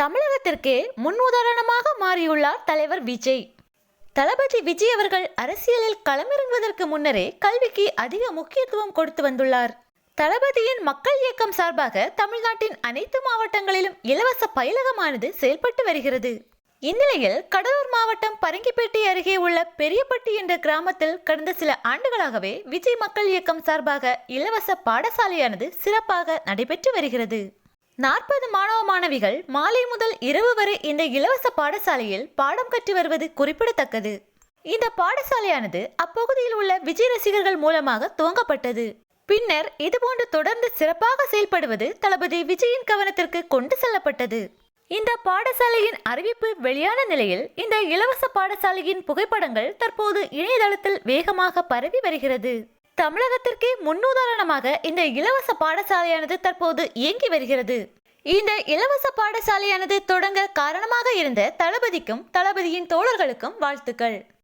தமிழகத்திற்கே முன்னுதாரணமாக மாறியுள்ளார் தலைவர் விஜய். தளபதி விஜய் அவர்கள் அரசியலில் களமிறங்குவதற்கு முன்னரே கல்விக்கு அதிக முக்கியத்துவம் கொடுத்து வந்துள்ளார். தளபதியின் மக்கள் இயக்கம் சார்பாக தமிழ்நாட்டின் அனைத்து மாவட்டங்களிலும் இலவச பயிலகமானது செயல்பட்டு வருகிறது. இந்நிலையில் கடலூர் மாவட்டம் பரங்கிப்பேட்டை அருகே உள்ள பெரியப்பட்டி என்ற கிராமத்தில் கடந்த சில ஆண்டுகளாகவே விஜய் மக்கள் இயக்கம் சார்பாக இலவச பாடசாலையானது சிறப்பாக நடைபெற்று வருகிறது. 40 மாணவ மாணவிகள் மாலை முதல் இரவு வரை இந்த இலவச பாடசாலையில் பாடம் கற்று வருவது குறிப்பிடத்தக்கது. இந்த பாடசாலையானது அப்பகுதியில் உள்ள விஜய் ரசிகர்கள் மூலமாக துவங்கப்பட்டது. பின்னர் இதுபோன்று தொடர்ந்து சிறப்பாக செயல்படுவது தளபதி விஜயின் கவனத்திற்கு கொண்டு செல்லப்பட்டது. இந்த பாடசாலையின் அறிவிப்பு வெளியான நிலையில் இந்த இலவச பாடசாலையின் புகைப்படங்கள் தற்போது இணையதளத்தில் வேகமாக பரவி வருகிறது. தமிழகத்திற்கே முன்னுதாரணமாக இந்த இலவச பாடசாலையானது தற்போது இயங்கி வருகிறது. இந்த இலவச பாடசாலையானது தொடங்க காரணமாக இருந்த தளபதிக்கும் தளபதியின் தோழர்களுக்கும் வாழ்த்துக்கள்.